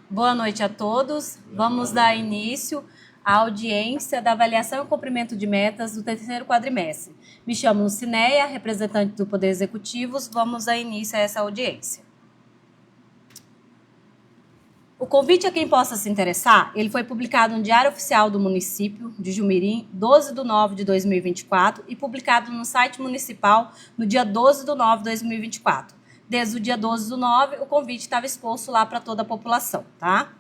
Boa noite a todos. Vamos dar início à audiência da avaliação e cumprimento de metas do terceiro quadrimestre. Me chamo Lucinéia, representante do Poder Executivo. Vamos dar início a essa audiência. O convite a quem possa se interessar, ele foi publicado no Diário Oficial do Município de Jumirim, 12 de nove de 2024, e publicado no site municipal no dia 12 de nove de 2024. Desde o dia 12 do 9, o convite estava exposto lá para toda a população, tá?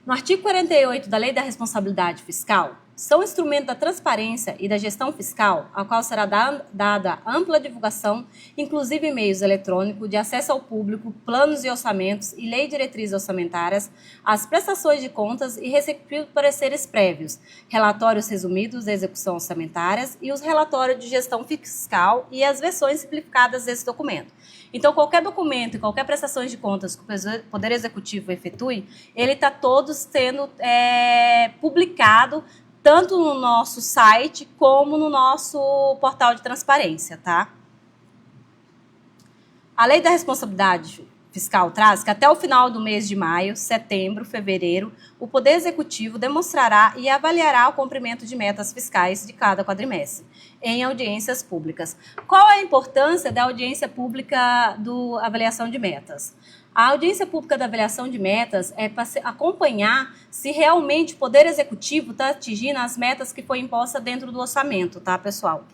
No artigo 48 da Lei da Responsabilidade Fiscal, são instrumento da transparência e da gestão fiscal, ao qual será dada ampla divulgação, inclusive em meios eletrônicos, de acesso ao público, planos e orçamentos e lei de diretrizes orçamentárias, as prestações de contas e respectivos pareceres prévios, relatórios resumidos da execução orçamentárias e os relatórios de gestão fiscal e as versões simplificadas desse documento. Então, qualquer documento e qualquer prestação de contas que o Poder Executivo efetue, ele está todo sendo publicado tanto no nosso site como no nosso portal de transparência, tá? A Lei da Responsabilidade Fiscal traz que até o final do mês de maio, setembro, fevereiro, o Poder Executivo demonstrará e avaliará o cumprimento de metas fiscais de cada quadrimestre em audiências públicas. Qual é a importância da audiência pública do avaliação de metas? A audiência pública da avaliação de metas é para acompanhar se realmente o Poder Executivo está atingindo as metas que foi imposta dentro do orçamento, tá, pessoal?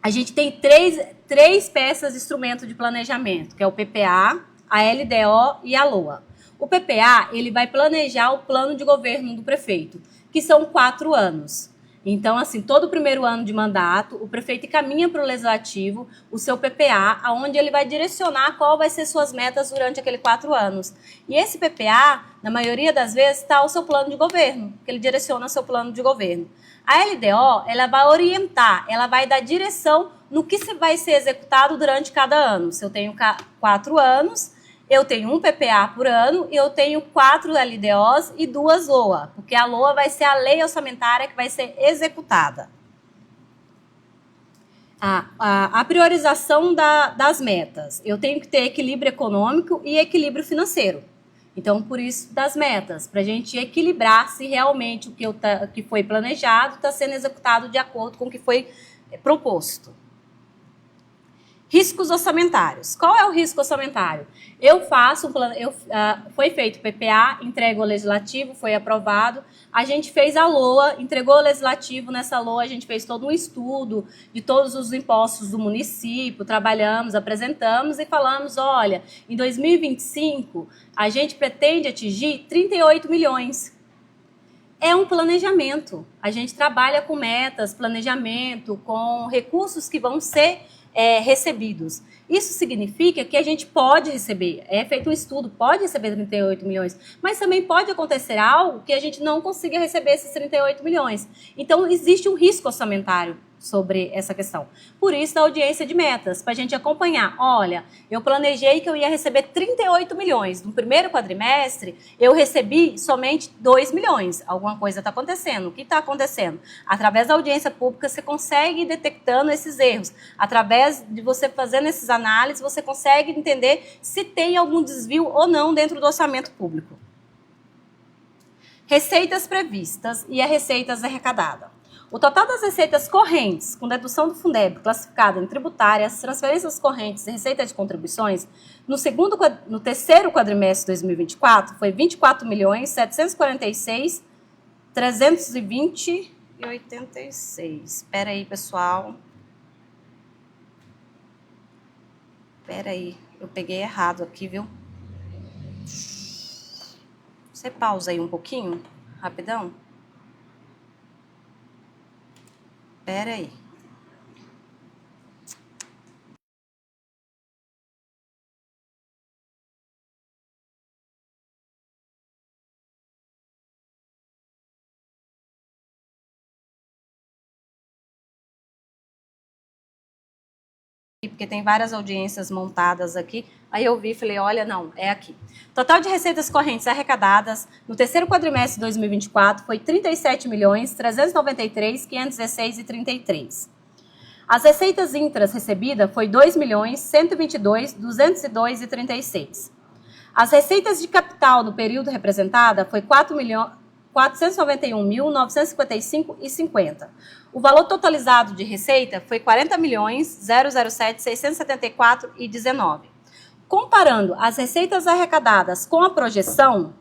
A gente tem três peças de instrumento de planejamento, que é o PPA, a LDO e a LOA. O PPA, ele vai planejar o plano de governo do prefeito, que são 4 anos. Então, assim, todo o primeiro ano de mandato, o prefeito encaminha para o legislativo o seu PPA, onde ele vai direcionar qual vai ser suas metas durante aqueles 4 anos. E esse PPA, na maioria das vezes, está o seu plano de governo, que ele direciona o seu plano de governo. A LDO, ela vai orientar, ela vai dar direção no que vai ser executado durante cada ano. Se eu tenho 4 anos, eu tenho um PPA por ano e eu tenho 4 LDOs e 2 LOA, porque a LOA vai ser a lei orçamentária que vai ser executada. A priorização das metas. Eu tenho que ter equilíbrio econômico e equilíbrio financeiro. Então, por isso, das metas, para a gente equilibrar se realmente o que foi planejado está sendo executado de acordo com o que foi proposto. Riscos orçamentários. Qual é o risco orçamentário? Eu faço um plano, foi feito PPA, entrego ao legislativo, foi aprovado. A gente fez a LOA, entregou ao legislativo. Nessa LOA a gente fez todo um estudo de todos os impostos do município, trabalhamos, apresentamos e falamos, olha, em 2025 a gente pretende atingir 38 milhões. É um planejamento. A gente trabalha com metas, planejamento, com recursos que vão ser recebidos. Isso significa que a gente pode receber, é feito um estudo, pode receber 38 milhões, mas também pode acontecer algo que a gente não consiga receber esses 38 milhões. Então, existe um risco orçamentário sobre essa questão. Por isso, a audiência de metas, para a gente acompanhar. Olha, eu planejei que eu ia receber 38 milhões. No primeiro quadrimestre, eu recebi somente 2 milhões. Alguma coisa está acontecendo. O que está acontecendo? Através da audiência pública, você consegue ir detectando esses erros. Através de você fazendo essas análises, você consegue entender se tem algum desvio ou não dentro do orçamento público. Receitas previstas e as receitas arrecadadas. O total das receitas correntes, com dedução do Fundeb, classificada em tributárias, transferências correntes e receita de contribuições, no terceiro quadrimestre de 2024, foi 24.746.320,86. Espera aí, pessoal. Espera aí, eu peguei errado aqui, viu? Você pausa aí um pouquinho, rapidão. Espera aí. Porque tem várias audiências montadas aqui. Aí eu vi e falei, olha, não, é aqui. Total de receitas correntes arrecadadas no terceiro quadrimestre de 2024 foi 37.393.516,33. As receitas intras recebidas foi 2.122.202,36. As receitas de capital no período representada foi 491.955,50. O valor totalizado de receita foi 40.007.674,19. Comparando as receitas arrecadadas com a projeção,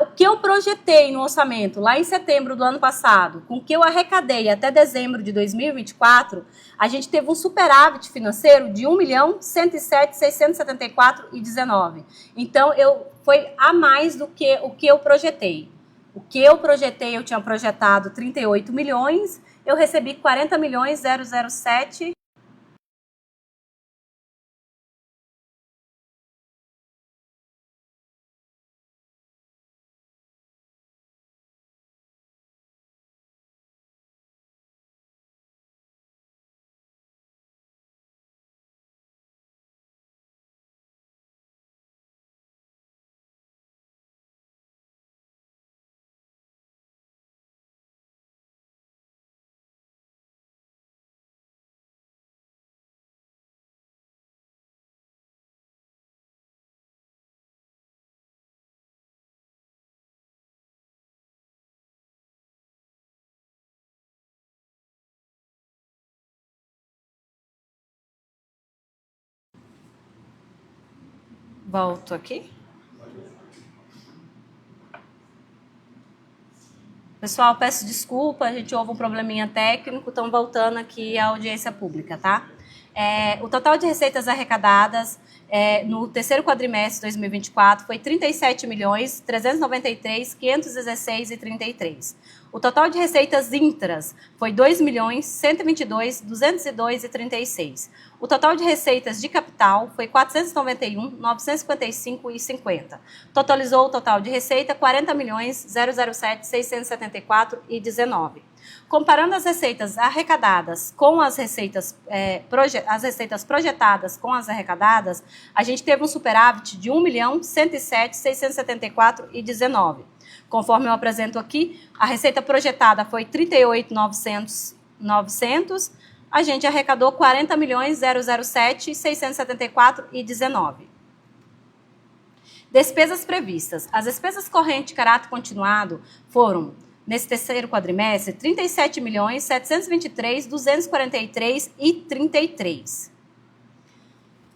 o que eu projetei no orçamento lá em setembro do ano passado, com o que eu arrecadei até dezembro de 2024, a gente teve um superávit financeiro de 1.107.674,19. Então, foi a mais do que o que eu projetei. O que eu projetei, eu tinha projetado 38 milhões, eu recebi 40.007. Volto aqui. Pessoal, peço desculpa, a gente houve um probleminha técnico, estão voltando aqui à audiência pública, tá? O total de receitas arrecadadas no terceiro quadrimestre de 2024 foi 37.393.516,33. O total de receitas intras foi 2.122.202,36. O total de receitas de capital foi 491.955,50. Totalizou o total de receita 40.007.674,19. Comparando as receitas arrecadadas com as receitas projetadas com as arrecadadas, a gente teve um superávit de 1.107.674,19. Conforme eu apresento aqui, a receita projetada foi 38.900, a gente arrecadou 40.007.674,19. Despesas previstas. As despesas correntes de caráter continuado foram, nesse terceiro quadrimestre, 37.723.243,33.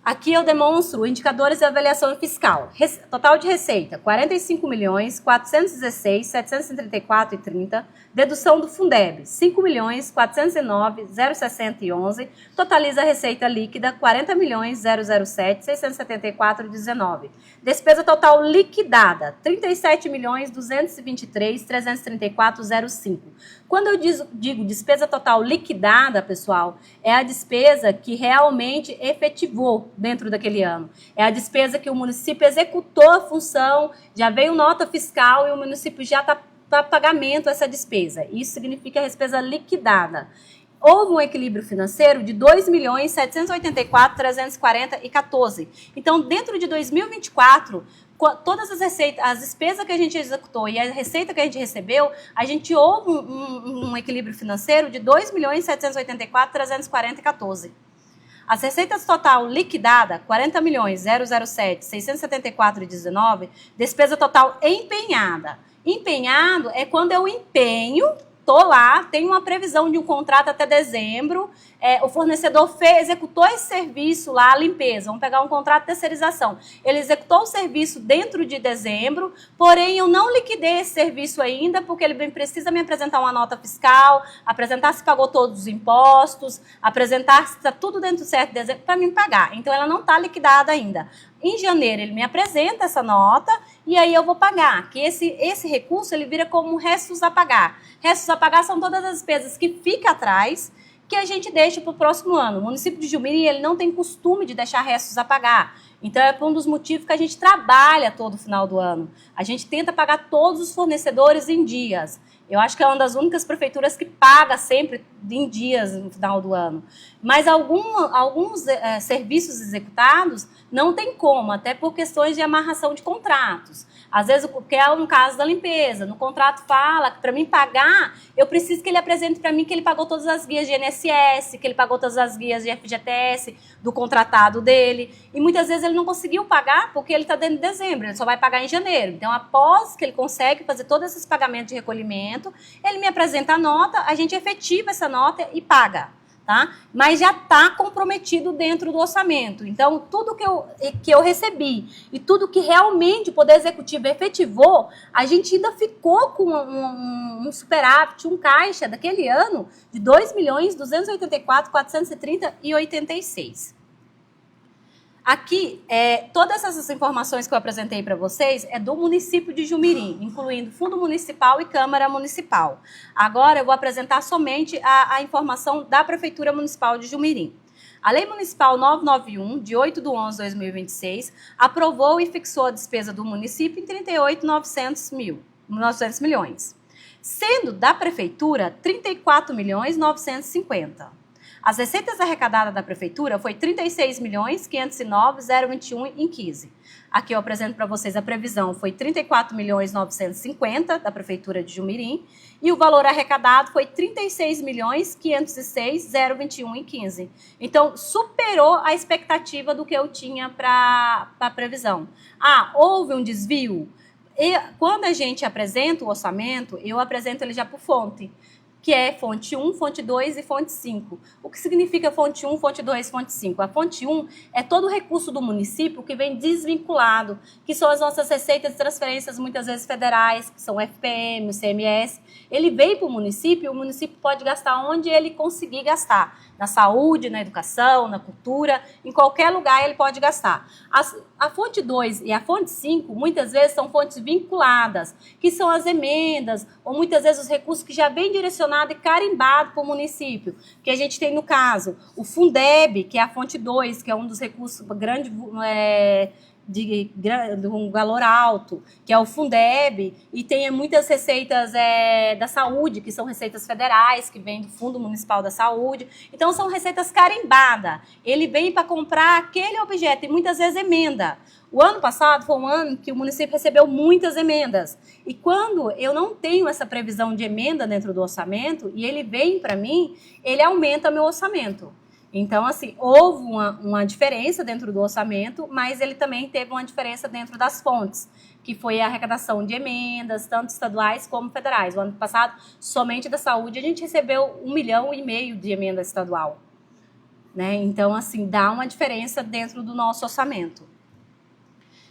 Aqui eu demonstro indicadores de avaliação fiscal. Total de receita, 45.416.734,30. Dedução do Fundeb, 5.409.060,11. Totaliza a receita líquida, 40.007.674,19. Despesa total liquidada, 37.223.334,05. Quando eu digo despesa total liquidada, pessoal, é a despesa que realmente efetivou dentro daquele ano. É a despesa que o município executou a função, já veio nota fiscal e o município já está para pagamento essa despesa. Isso significa a despesa liquidada. Houve um equilíbrio financeiro de 2.784.340,14. Então, dentro de 2024, todas as receitas, as despesas que a gente executou e a receita que a gente recebeu, a gente houve um equilíbrio financeiro de 2.784.340,14. As receitas total liquidada, 40.007.674,19, despesa total empenhada. Empenhado é quando eu empenho, tô lá, tem uma previsão de um contrato até dezembro, o fornecedor executou esse serviço lá, a limpeza, vamos pegar um contrato de terceirização. Ele executou o serviço dentro de dezembro, porém eu não liquidei esse serviço ainda, porque ele precisa me apresentar uma nota fiscal, apresentar se pagou todos os impostos, apresentar se está tudo dentro certo de dezembro, para me pagar. Então ela não está liquidada ainda. Em janeiro ele me apresenta essa nota e aí eu vou pagar, que esse recurso ele vira como restos a pagar. Restos a pagar são todas as despesas que ficam atrás, que a gente deixa para o próximo ano. O município de Jumirim, ele não tem costume de deixar restos a pagar. Então, é um dos motivos que a gente trabalha todo final do ano. A gente tenta pagar todos os fornecedores em dias. Eu acho que é uma das únicas prefeituras que paga sempre em dias no final do ano. Mas alguns serviços executados não tem como, até por questões de amarração de contratos. Às vezes, porque é um caso da limpeza, no contrato fala que para mim pagar, eu preciso que ele apresente para mim que ele pagou todas as guias de INSS, que ele pagou todas as guias de FGTS, do contratado dele. E muitas vezes ele não conseguiu pagar porque ele está dentro de dezembro, ele só vai pagar em janeiro. Então, após que ele consegue fazer todos esses pagamentos de recolhimento, ele me apresenta a nota, a gente efetiva essa nota e paga. Tá? Mas já está comprometido dentro do orçamento. Então, tudo que eu recebi e tudo que realmente o Poder Executivo efetivou, a gente ainda ficou com um superávit, um caixa daquele ano de R$ 2.284.430,86. Aqui, todas essas informações que eu apresentei para vocês é do município de Jumirim, incluindo Fundo Municipal e Câmara Municipal. Agora eu vou apresentar somente a informação da Prefeitura Municipal de Jumirim. A Lei Municipal 991, de 8/11/2026, aprovou e fixou a despesa do município em 38.900 milhões, sendo da Prefeitura 34.950.000. As receitas arrecadadas da Prefeitura foi R$ 36.509.021,15. Aqui eu apresento para vocês a previsão, foi R$ 34.950.000 da Prefeitura de Jumirim e o valor arrecadado foi R$ 36.506.021,15. Então, superou a expectativa do que eu tinha para a previsão. Houve um desvio? E quando a gente apresenta o orçamento, eu apresento ele já por fonte, que é fonte 1, fonte 2 e fonte 5. O que significa fonte 1, fonte 2 e fonte 5? A fonte 1 é todo o recurso do município que vem desvinculado, que são as nossas receitas de transferências, muitas vezes federais, que são o FPM, o CMS. Ele vem para o município pode gastar onde ele conseguir gastar. Na saúde, na educação, na cultura, em qualquer lugar ele pode gastar. A fonte 2 e a fonte 5, muitas vezes, são fontes vinculadas, que são as emendas, ou muitas vezes os recursos que já vem direcionado e carimbado para o município. Que a gente tem, no caso, o Fundeb, que é a fonte 2, que é um dos recursos grande, de um valor alto, que é o Fundeb, e tem muitas receitas da saúde, que são receitas federais, que vêm do Fundo Municipal da Saúde. Então, são receitas carimbadas. Ele vem para comprar aquele objeto, e muitas vezes emenda. O ano passado foi um ano que o município recebeu muitas emendas. E quando eu não tenho essa previsão de emenda dentro do orçamento, e ele vem para mim, ele aumenta meu orçamento. Então, assim, houve uma diferença dentro do orçamento, mas ele também teve uma diferença dentro das fontes, que foi a arrecadação de emendas, tanto estaduais como federais. O ano passado, somente da saúde, a gente recebeu 1,5 milhão de emenda estadual. Né? Então, assim, dá uma diferença dentro do nosso orçamento.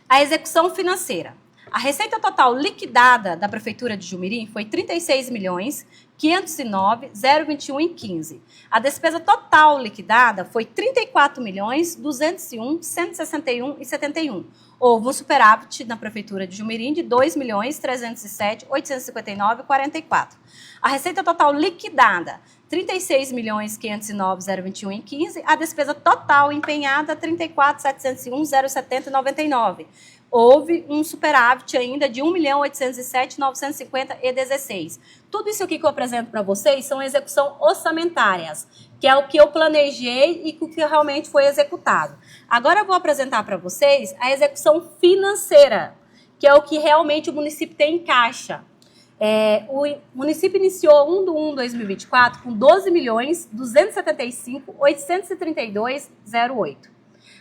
A execução financeira. A receita total liquidada da Prefeitura de Jumirim foi R$ 36.509.021,15. A despesa total liquidada foi R$ 34.201.161,71. Houve um superávit na Prefeitura de Jumirim de R$ 2.307.859,44. A receita total liquidada, R$ 36.509.021,15. A despesa total empenhada, R$ 34.701.070,99. Houve um superávit ainda de R$ 1.807.950,16. Tudo isso aqui que eu apresento para vocês são execução orçamentárias, que é o que eu planejei e o que realmente foi executado. Agora eu vou apresentar para vocês a execução financeira, que é o que realmente o município tem em caixa. O município iniciou 1/1/2024 com R$ 12.275.832,08.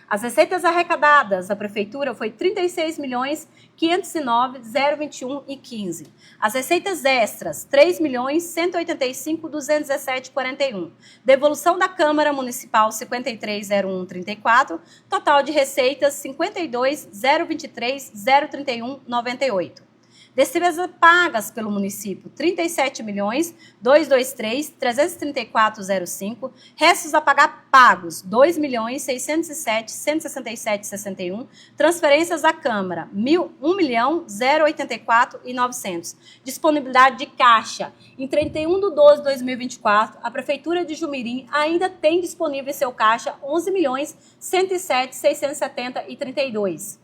As receitas arrecadadas da Prefeitura foi R$ 36.509.021,15. As receitas extras, R$ 3.185.217,41. Devolução da Câmara Municipal, R$ 53.01,34. Total de receitas, R$ 52.023.031,98. Despesas pagas pelo município, R$ 37.223.334,05. Restos a pagar pagos, R$ 2.607.167,61. Transferências à Câmara, R$ 1.084.900. Disponibilidade de caixa. Em 31/12/2024, a Prefeitura de Jumirim ainda tem disponível em seu caixa R$ 11.107.670,32.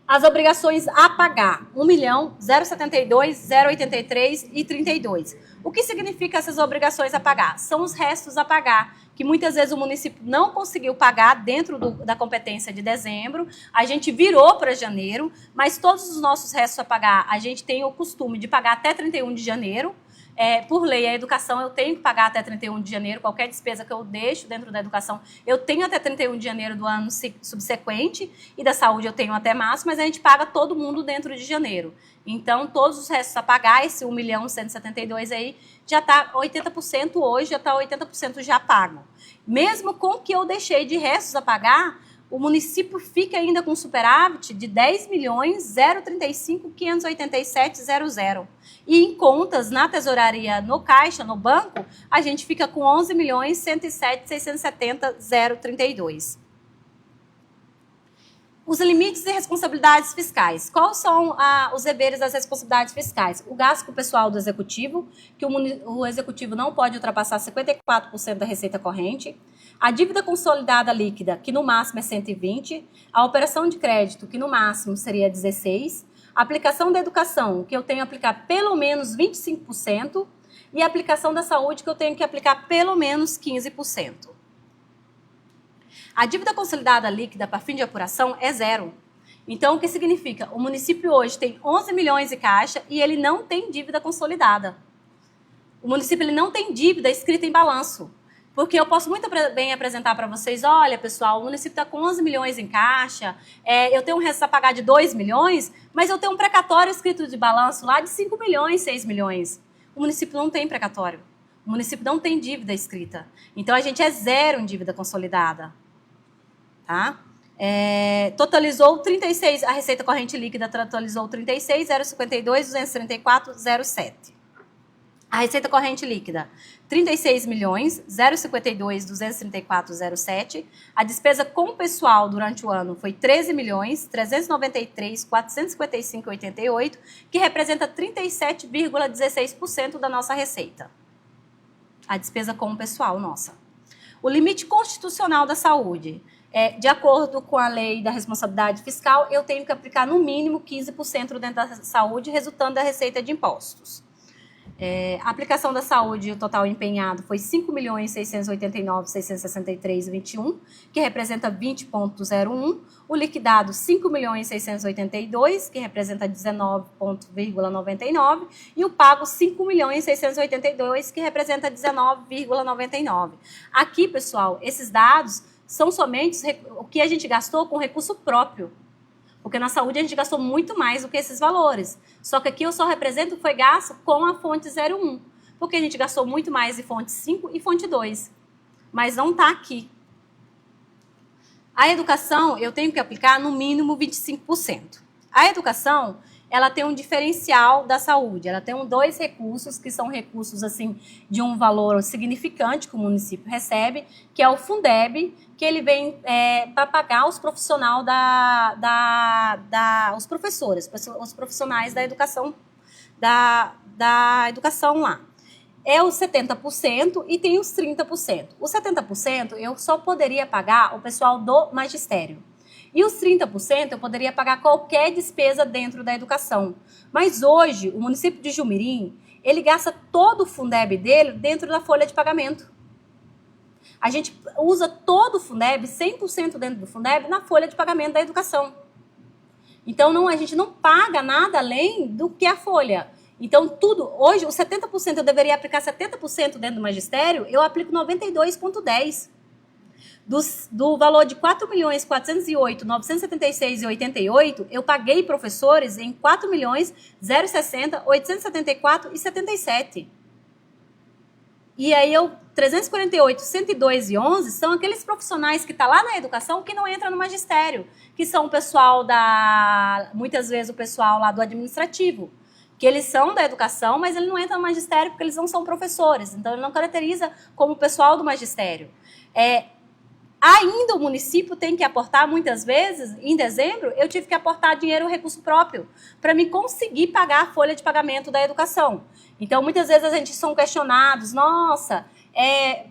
As obrigações a pagar, 1.072, 083 e 32. O que significa essas obrigações a pagar? São os restos a pagar, que muitas vezes o município não conseguiu pagar dentro da competência de dezembro, a gente virou para janeiro, mas todos os nossos restos a pagar, a gente tem o costume de pagar até 31 de janeiro. Por lei, a educação eu tenho que pagar até 31 de janeiro, qualquer despesa que eu deixo dentro da educação, eu tenho até 31 de janeiro do ano subsequente, e da saúde eu tenho até março, mas a gente paga todo mundo dentro de janeiro. Então, todos os restos a pagar, esse 1.172.000 aí, já está 80% hoje, já está 80% já pago. Mesmo com o que eu deixei de restos a pagar, o município fica ainda com superávit de 10.035.587.00. E em contas, na tesouraria, no caixa, no banco, a gente fica com 11.107.670.032. Os limites e responsabilidades fiscais. Quais são os deveres das responsabilidades fiscais? O gasto com o pessoal do executivo, que o executivo não pode ultrapassar 54% da receita corrente. A dívida consolidada líquida, que no máximo é 120. A operação de crédito, que no máximo seria 16. A aplicação da educação, que eu tenho que aplicar pelo menos 25%. E a aplicação da saúde, que eu tenho que aplicar pelo menos 15%. A dívida consolidada líquida para fim de apuração é zero. Então, o que significa? O município hoje tem 11 milhões de caixa e ele não tem dívida consolidada. O município ele não tem dívida escrita em balanço. Porque eu posso muito bem apresentar para vocês, olha, pessoal, o município está com 11 milhões em caixa, eu tenho um resto a pagar de 2 milhões, mas eu tenho um precatório escrito de balanço lá de 5 milhões, 6 milhões. O município não tem precatório. O município não tem dívida escrita. Então, a gente é zero em dívida consolidada. Tá? Totalizou 36, a receita corrente líquida totalizou 36.052.234.07. A receita corrente líquida, 36.052.234.07. A despesa com pessoal durante o ano foi 13.393.455.88, que representa 37,16% da nossa receita. A despesa com pessoal nossa. O limite constitucional da saúde. De acordo com a lei da responsabilidade fiscal, eu tenho que aplicar no mínimo 15% dentro da saúde, resultando da receita de impostos. A aplicação da saúde, o total empenhado foi 5.689.663,21, que representa 20,01. O liquidado, 5.682.000, que representa 19,99. E o pago, 5.682.000, que representa 19,99. Aqui, pessoal, esses dados são somente o que a gente gastou com recurso próprio. Porque na saúde a gente gastou muito mais do que esses valores. Só que aqui eu só represento o que foi gasto com a fonte 01. Porque a gente gastou muito mais em fonte 5 e fonte 2. Mas não está aqui. A educação, eu tenho que aplicar no mínimo 25%. A educação, ela tem um diferencial da saúde. Ela tem dois recursos, que são recursos assim, de um valor significante que o município recebe, que é o Fundeb, que ele vem para pagar os profissionais os professores, os profissionais da educação, da educação lá. É os 70% e tem os 30%. Os 70% eu só poderia pagar o pessoal do magistério. E os 30% eu poderia pagar qualquer despesa dentro da educação. Mas hoje, o município de Jumirim, ele gasta todo o Fundeb dele dentro da folha de pagamento. A gente usa todo o Fundeb, 100% dentro do Fundeb, na folha de pagamento da educação. Então, a gente não paga nada além do que a folha. Então, hoje, os 70% eu deveria aplicar 70% dentro do magistério, eu aplico 92,10%. Do valor de 4.408.976,88, eu paguei professores em 4.060.874,77. E aí, 348.102,11 são aqueles profissionais que estão lá na educação que não entram no magistério, que são o pessoal muitas vezes o pessoal lá do administrativo, que eles são da educação, mas ele não entra no magistério porque eles não são professores, então ele não caracteriza como o pessoal do magistério. Ainda o município tem que aportar, muitas vezes, em dezembro, eu tive que aportar dinheiro, recurso próprio, para me conseguir pagar a folha de pagamento da educação. Então, muitas vezes a gente são questionados, nossa,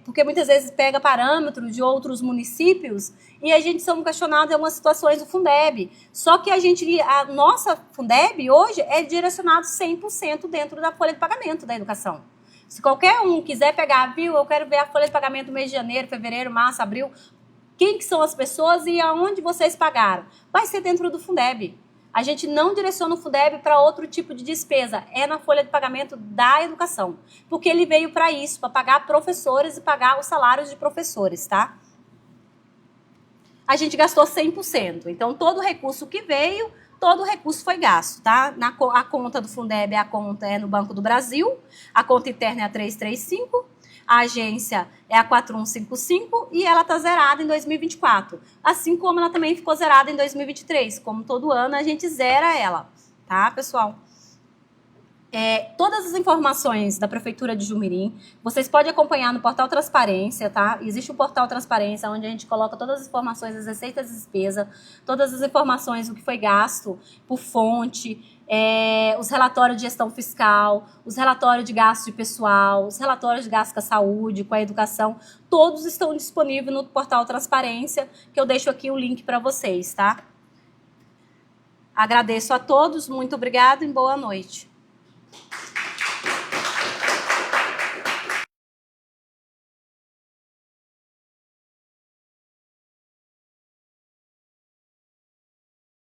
porque muitas vezes pega parâmetros de outros municípios e a gente somos questionados em algumas situações do Fundeb. Só que a nossa Fundeb hoje é direcionado 100% dentro da folha de pagamento da educação. Se qualquer um quiser pegar, viu, eu quero ver a folha de pagamento do mês de janeiro, fevereiro, março, abril, quem que são as pessoas e aonde vocês pagaram? Vai ser dentro do Fundeb. A gente não direciona o Fundeb para outro tipo de despesa, é na folha de pagamento da educação, porque ele veio para isso, para pagar professores e pagar os salários de professores, tá? A gente gastou 100%, então todo recurso que veio, todo recurso foi gasto, tá? A conta do Fundeb, a conta é no Banco do Brasil, a conta interna é a 335, a agência é a 4155 e ela está zerada em 2024. Assim como ela também ficou zerada em 2023. Como todo ano, a gente zera ela, tá, pessoal? Todas as informações da Prefeitura de Jumirim, vocês podem acompanhar no Portal Transparência, tá? Existe o Portal Transparência, onde a gente coloca todas as informações das receitas e despesas, todas as informações do que foi gasto por fonte, os relatórios de gestão fiscal, os relatórios de gasto de pessoal, os relatórios de gasto com a saúde, com a educação, todos estão disponíveis no Portal Transparência, que eu deixo aqui o link para vocês, tá? Agradeço a todos, muito obrigada e boa noite.